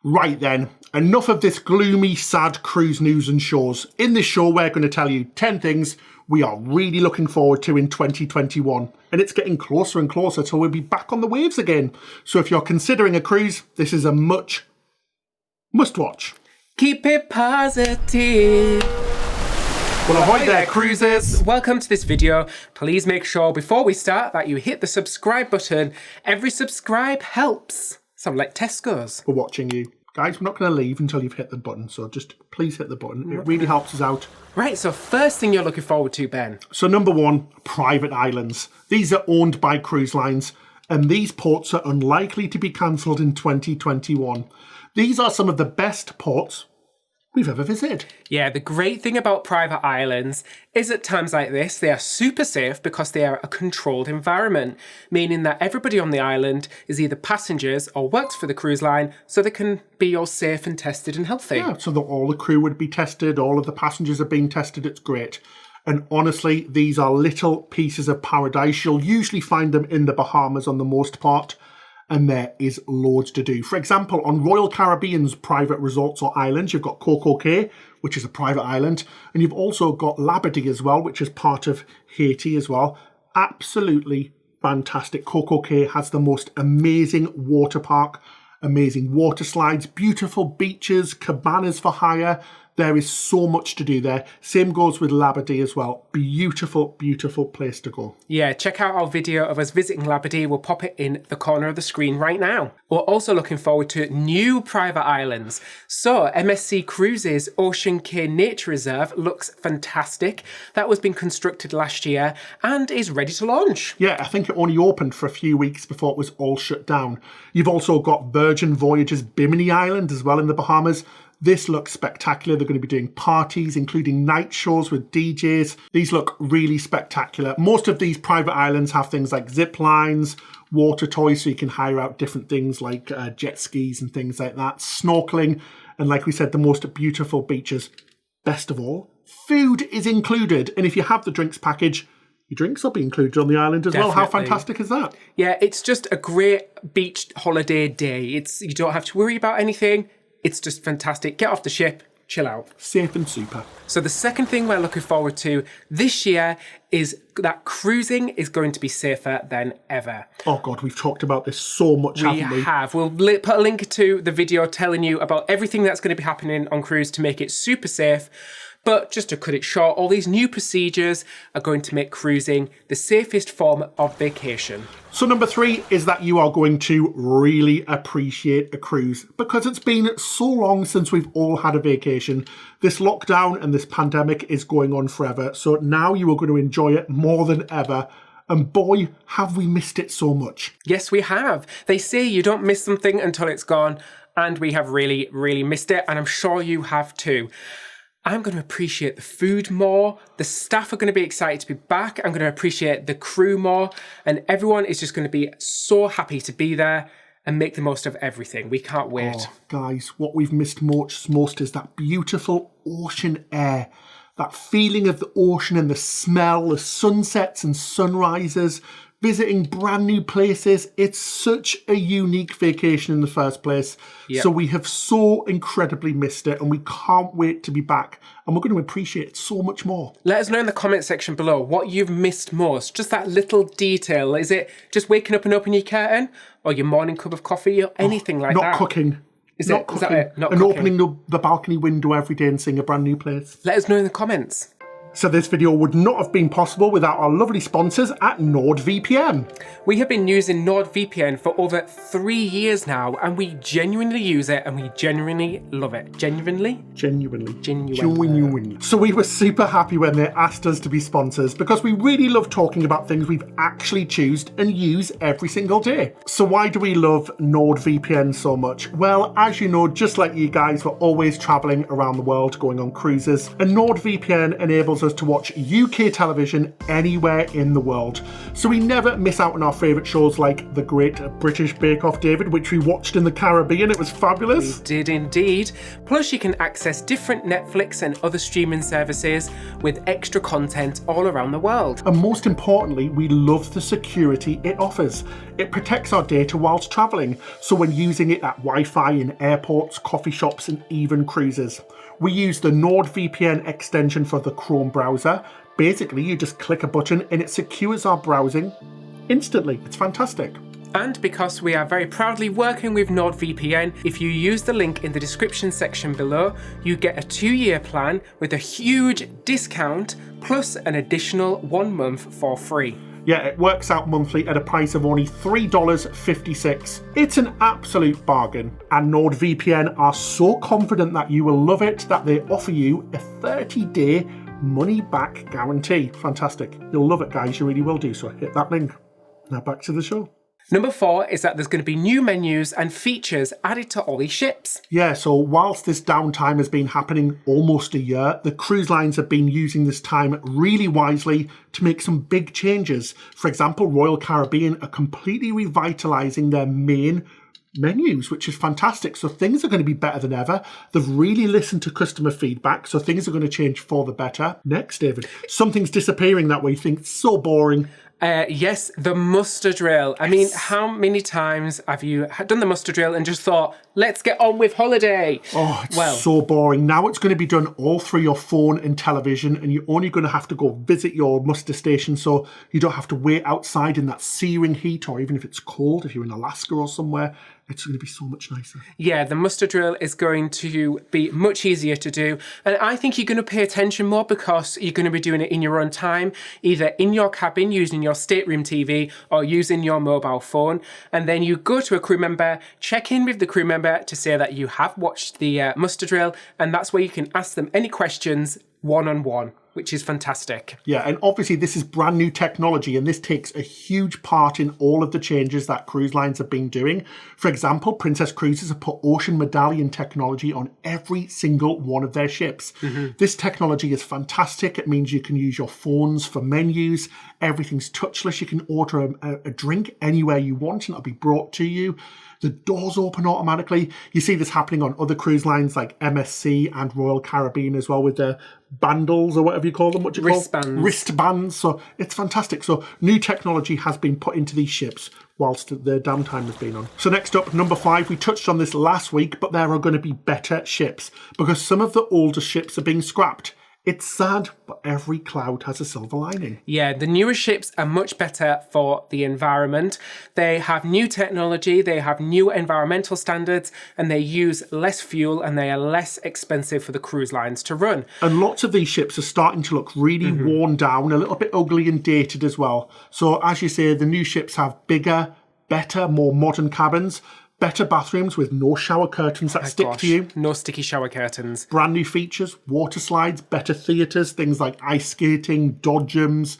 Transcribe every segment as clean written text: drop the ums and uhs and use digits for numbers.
Right then, enough of this gloomy, sad cruise news and shows. In this show, we're going to tell you 10 things we are really looking forward to in 2021. And it's getting closer and closer till we'll be back on the waves again. So if you're considering a cruise, this is a must watch. Keep it positive. Well, ahoy there, cruisers. Welcome to this video. Please make sure before we start that you hit the subscribe button. Every subscribe helps. Sound like Tesco's. We're watching you. Guys, we're not going to leave until you've hit the button, so just please hit the button. It really helps us out. Right, so first thing you're looking forward to, Ben. So number one, private islands. These are owned by cruise lines, and these ports are unlikely to be cancelled in 2021. These are some of the best ports we've ever visited. Yeah, the great thing about private islands is at times like this, they are super safe because they are a controlled environment, meaning that everybody on the island is either passengers or works for the cruise line, so they can be all safe and tested and healthy. Yeah, so that all the crew would be tested, all of the passengers are being tested, it's great. And honestly, these are little pieces of paradise. You'll usually find them in the Bahamas on the most part. And there is loads to do. For example, on Royal Caribbean's private resorts or islands, you've got Coco Cay, which is a private island. And you've also got Labadee as well, which is part of Haiti as well. Absolutely fantastic. Coco Cay has the most amazing water park, amazing water slides, beautiful beaches, cabanas for hire. There is so much to do there. Same goes with Labadee as well. Beautiful, beautiful place to go. Yeah, check out our video of us visiting Labadee. We'll pop it in the corner of the screen right now. We're also looking forward to new private islands. So MSC Cruises Ocean Cay Nature Reserve looks fantastic. That was being constructed last year and is ready to launch. Yeah, I think it only opened for a few weeks before it was all shut down. You've also got Virgin Voyages Bimini Island as well in the Bahamas. This looks spectacular. They're going to be doing parties, including night shows with DJs. These look really spectacular. Most of these private islands have things like zip lines, water toys, so you can hire out different things like jet skis and things like that, snorkeling, and like we said, the most beautiful beaches. Best of all, food is included. And if you have the drinks package, your drinks will be included on the island as well. How fantastic is that? Yeah, it's just a great beach holiday day. You don't have to worry about anything. It's just fantastic. Get off the ship, chill out. Safe and super. So the second thing we're looking forward to this year is that cruising is going to be safer than ever. Oh God, we've talked about this so much, haven't we? We have. We'll put a link to the video telling you about everything that's going to be happening on cruise to make it super safe. But just to cut it short, all these new procedures are going to make cruising the safest form of vacation. So number three is that you are going to really appreciate a cruise because it's been so long since we've all had a vacation. This lockdown and this pandemic is going on forever. So now you are going to enjoy it more than ever. And boy, have we missed it so much. Yes, we have. They say you don't miss something until it's gone. And we have really, really missed it. And I'm sure you have too. I'm going to appreciate the food more. The staff are going to be excited to be back. I'm going to appreciate the crew more. And everyone is just going to be so happy to be there and make the most of everything. We can't wait. Oh, guys, what we've missed most is that beautiful ocean air. That feeling of the ocean and the smell, the sunsets and sunrises, visiting brand new places. It's such a unique vacation in the first place. Yep. So we have so incredibly missed it and we can't wait to be back. And we're going to appreciate it so much more. Let us know in the comment section below what you've missed most. Just that little detail. Is it just waking up and opening your curtain? Or your morning cup of coffee? Or anything like that? Not cooking. Is that it? Not and cooking. Opening the balcony window every day and seeing a brand new place. Let us know in the comments. So this video would not have been possible without our lovely sponsors at NordVPN. We have been using NordVPN for over 3 years now, and we genuinely use it, and we genuinely love it. Genuinely. So we were super happy when they asked us to be sponsors because we really love talking about things we've actually chosen and use every single day. So why do we love NordVPN so much? Well, as you know, just like you guys, we're always traveling around the world going on cruises, and NordVPN enables enables us to watch UK television anywhere in the world. So we never miss out on our favourite shows like The Great British Bake Off, David, which we watched in the Caribbean. It was fabulous. We did indeed. Plus you can access different Netflix and other streaming services with extra content all around the world. And most importantly, we love the security it offers. It protects our data whilst travelling, so when using it at Wi-Fi in airports, coffee shops and even cruises. We use the NordVPN extension for the Chrome browser. Basically, you just click a button and it secures our browsing instantly. It's fantastic. And because we are very proudly working with NordVPN, if you use the link in the description section below, you get a 2-year plan with a huge discount plus an additional 1 month for free. Yeah, it works out monthly at a price of only $3.56. It's an absolute bargain. And NordVPN are so confident that you will love it that they offer you a 30-day money-back guarantee. Fantastic. You'll love it, guys. You really will do. So hit that link. Now back to the show. Number 4 is that there's going to be new menus and features added to all these ships. Yeah, so whilst this downtime has been happening almost a year, the cruise lines have been using this time really wisely to make some big changes. For example, Royal Caribbean are completely revitalising their main menus, which is fantastic. So things are going to be better than ever. They've really listened to customer feedback, so things are going to change for the better. Next, David, something's disappearing that way. You think it's so boring. Yes, the muster drill. I mean, how many times have you done the muster drill and just thought, let's get on with holiday? Oh, it's so boring. Now it's going to be done all through your phone and television, and you're only going to have to go visit your muster station, so you don't have to wait outside in that searing heat, or even if it's cold, if you're in Alaska or somewhere. It's going to be so much nicer. Yeah, the muster drill is going to be much easier to do. And I think you're going to pay attention more because you're going to be doing it in your own time, either in your cabin using your stateroom TV or using your mobile phone. And then you go to a crew member, check in with the crew member to say that you have watched the muster drill. And that's where you can ask them any questions one-on-one, which is fantastic. Yeah, and obviously this is brand new technology, and this takes a huge part in all of the changes that cruise lines have been doing. For example, Princess Cruises have put ocean medallion technology on every single one of their ships. This technology is fantastic. It means you can use your phones for menus. Everything's touchless. You can order a drink anywhere you want and it'll be brought to you. The doors open automatically. You see this happening on other cruise lines like MSC and Royal Caribbean as well with their bandles or whatever you call them. What do you Wristbands. call them? Wristbands. So it's fantastic. So new technology has been put into these ships whilst the downtime has been on. So next up, number 5, we touched on this last week, but there are going to be better ships because some of the older ships are being scrapped. It's sad, but every cloud has a silver lining. Yeah, the newer ships are much better for the environment. They have new technology, they have new environmental standards, and they use less fuel and they are less expensive for the cruise lines to run. And lots of these ships are starting to look really worn down, a little bit ugly and dated as well. So as you say, the new ships have bigger, better, more modern cabins. Better bathrooms with no shower curtains that stick to you. No sticky shower curtains. Brand new features, water slides, better theatres, things like ice skating, dodgems,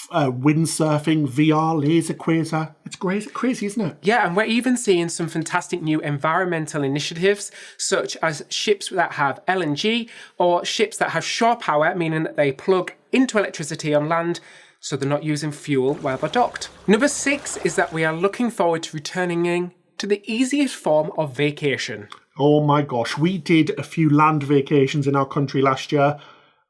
windsurfing, VR, laser quasar. It's crazy, isn't it? Yeah, and we're even seeing some fantastic new environmental initiatives, such as ships that have LNG or ships that have shore power, meaning that they plug into electricity on land, so they're not using fuel while they're docked. Number 6 is that we are looking forward to returning to the easiest form of vacation. Oh my gosh, we did a few land vacations in our country last year.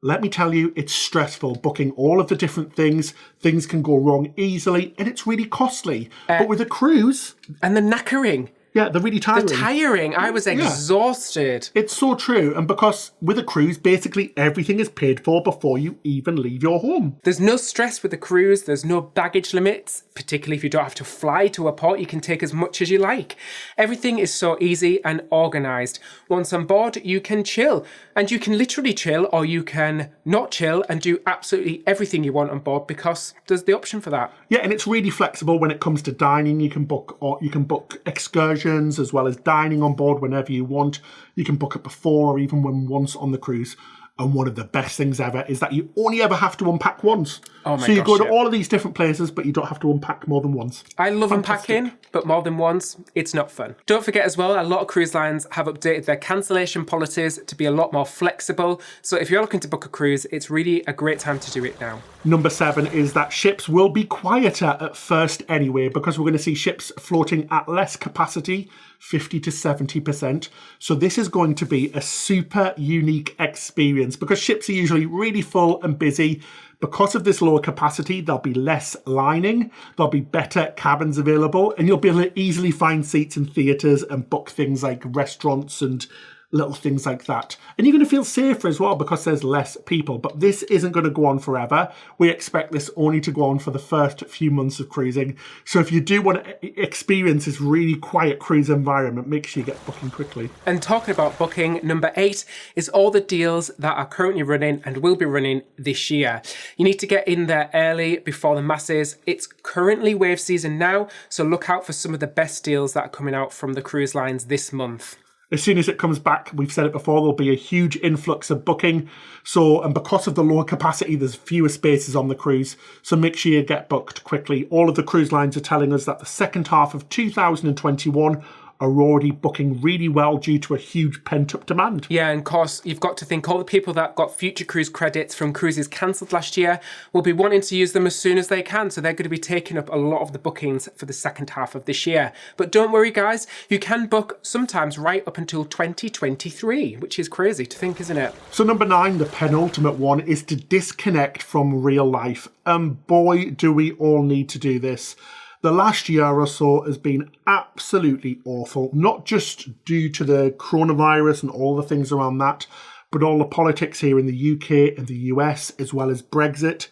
Let me tell you, it's stressful booking all of the different things. Things can go wrong easily and it's really costly. But with a cruise... And the knackering. Yeah, they're really tiring. The tiring. I was exhausted. It's so true. And because with a cruise, basically everything is paid for before you even leave your home. There's no stress with the cruise. There's no baggage limits, particularly if you don't have to fly to a port. You can take as much as you like. Everything is so easy and organised. Once on board, you can chill. And you can literally chill or you can not chill and do absolutely everything you want on board because there's the option for that. Yeah, and it's really flexible when it comes to dining. You can book excursions as well as dining on board whenever you want. You can book it before or even once on the cruise. And one of the best things ever is that you only ever have to unpack once. Oh my so you gosh, go to yeah. all of these different places, but you don't have to unpack more than once. I love unpacking, but more than once, it's not fun. Don't forget as well, a lot of cruise lines have updated their cancellation policies to be a lot more flexible. So if you're looking to book a cruise, it's really a great time to do it now. Number 7 is that ships will be quieter at first anyway, because we're going to see ships floating at less capacity, 50 to 70%. So this is going to be a super unique experience because ships are usually really full and busy. Because of this lower capacity, there'll be less lining, there'll be better cabins available, and you'll be able to easily find seats in theatres and book things like restaurants and little things like that. And you're going to feel safer as well because there's less people. But this isn't going to go on forever. We expect this only to go on for the first few months of cruising. So if you do want to experience this really quiet cruise environment, make sure you get booking quickly. And talking about booking, number 8 is all the deals that are currently running and will be running this year. You need to get in there early before the masses. It's currently wave season now, so look out for some of the best deals that are coming out from the cruise lines this month. As soon as it comes back, we've said it before, there'll be a huge influx of booking. So, and because of the lower capacity, there's fewer spaces on the cruise. So make sure you get booked quickly. All of the cruise lines are telling us that the second half of 2021 are already booking really well due to a huge pent-up demand. Yeah, and of course, you've got to think all the people that got future cruise credits from cruises cancelled last year will be wanting to use them as soon as they can. So they're going to be taking up a lot of the bookings for the second half of this year. But don't worry, guys, you can book sometimes right up until 2023, which is crazy to think, isn't it? So number 9, the penultimate one, is to disconnect from real life. And boy, do we all need to do this. The last year or so has been absolutely awful, not just due to the coronavirus and all the things around that, but all the politics here in the UK and the US, as well as Brexit.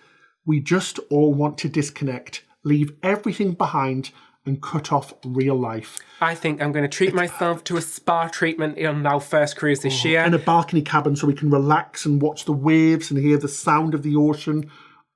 We just all want to disconnect, leave everything behind and cut off real life. I think I'm going to treat myself to a spa treatment on our first cruise this year. And a balcony cabin so we can relax and watch the waves and hear the sound of the ocean.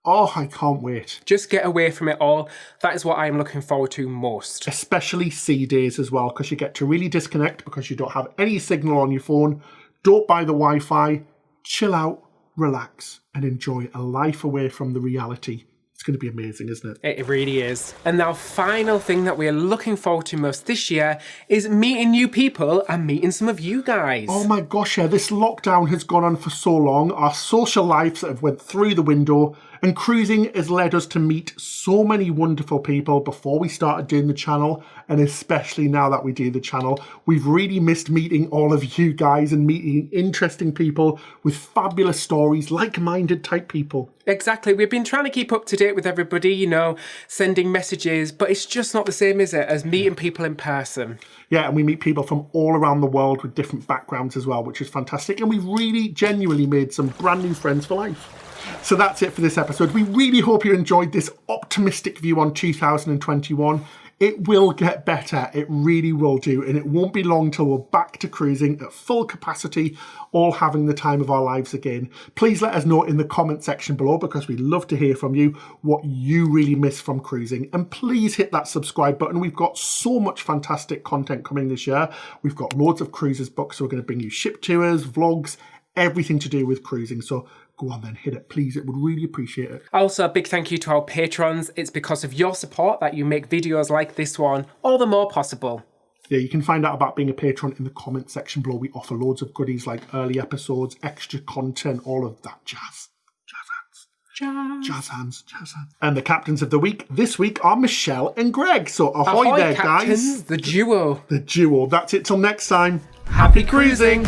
Oh, I can't wait. Just get away from it all. That is what I'm looking forward to most. Especially sea days as well, because you get to really disconnect because you don't have any signal on your phone. Don't buy the Wi-Fi. Chill out, relax, and enjoy a life away from the reality. It's going to be amazing, isn't it? It really is. And now, final thing that we're looking forward to most this year is meeting new people and meeting some of you guys. Oh my gosh, yeah, this lockdown has gone on for so long. Our social lives have went through the window, and cruising has led us to meet so many wonderful people before we started doing the channel, and especially now that we do the channel. We've really missed meeting all of you guys and meeting interesting people with fabulous stories, like-minded type people. Exactly. We've been trying to keep up to date with everybody, you know, sending messages, but it's just not the same, is it, as meeting people in person? Yeah, and we meet people from all around the world with different backgrounds as well, which is fantastic. And we've really genuinely made some brand new friends for life. So that's it for this episode. We really hope you enjoyed this optimistic view on 2021. It will get better. It really will do. And it won't be long till we're back to cruising at full capacity, all having the time of our lives again. Please let us know in the comment section below, because we'd love to hear from you what you really miss from cruising. And please hit that subscribe button. We've got so much fantastic content coming this year. We've got loads of cruises booked, so we're going to bring you ship tours, vlogs, everything to do with cruising. So go on then, hit it, please. It would really appreciate it. Also, a big thank you to our patrons. It's because of your support that you make videos like this one all the more possible. Yeah, you can find out about being a patron in the comment section below. We offer loads of goodies like early episodes, extra content, all of that jazz. Jazz hands. And the captains of the week this week are Michelle and Greg. So ahoy there, captains, guys. the duo. The duo. That's it till next time. Happy cruising.